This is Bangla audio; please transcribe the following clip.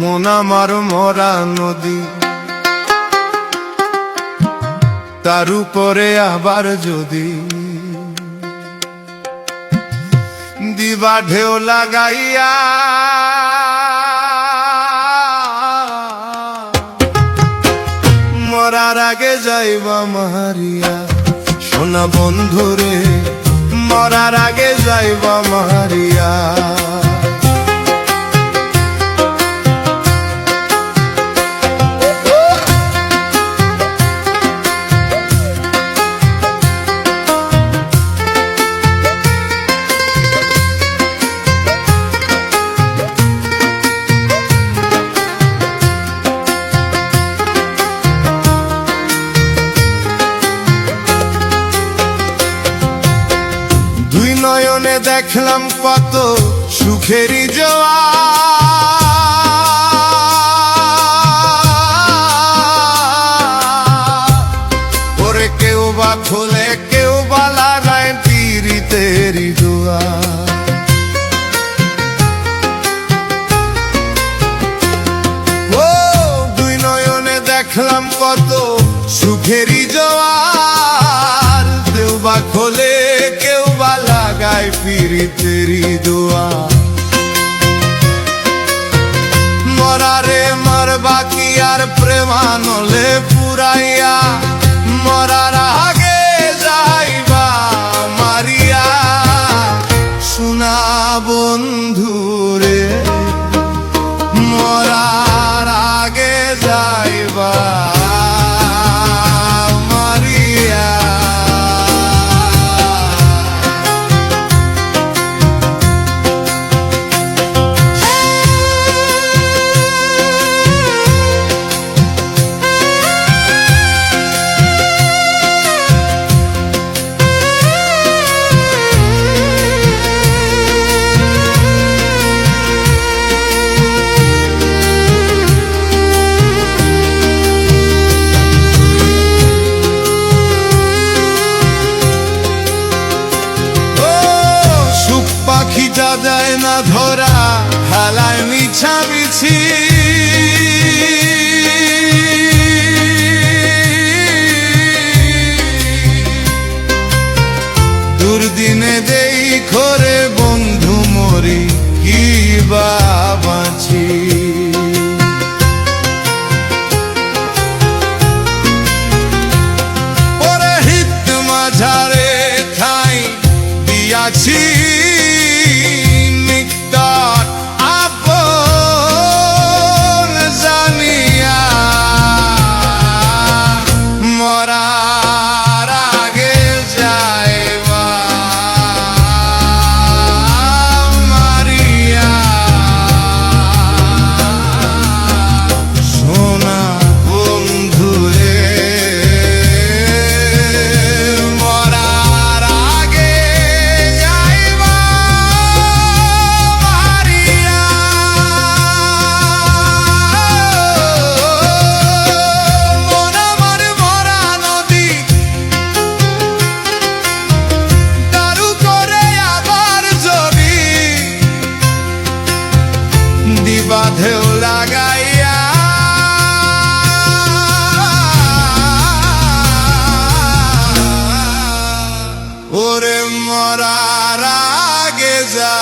মন আমার মরা নদী, তার উপরে আবার যদি দিবা ঢেউ লাগাইয়া, মরার আগে যাইবা মারিয়া। সোনা বন্ধুরে মরার আগে যাইবা মারিয়া। নয়নে দেখলাম কত সুখেরই জোয়ার, ওরে কেউ বা খোলে কেউ বা লাগায় পীড়িতেরই দুয়ার। ও দুই নয়নে দেখলাম কত সুখেরই জোয়ার, কেউ বা খোলে কেউ বা লাগায় পীড়িতেরই দুয়ার। মরারে মারবা কি আর প্রেমানলে পুরাইয়া, মরার আগে যাইবা মারিয়া। শোনা বন্ধুরে মরার আগে যাইবা মারিয়া। পাখিটা যায় না ধরা হালায় মিছামিছি, দুর্দিনে দেই করে বন্ধু মরি কি বা বাঁচি। পরে হিত মাঝারে ঠাই দিয়াছি, ঢেউ লাগাইয়া। ওরে মরার আগে যা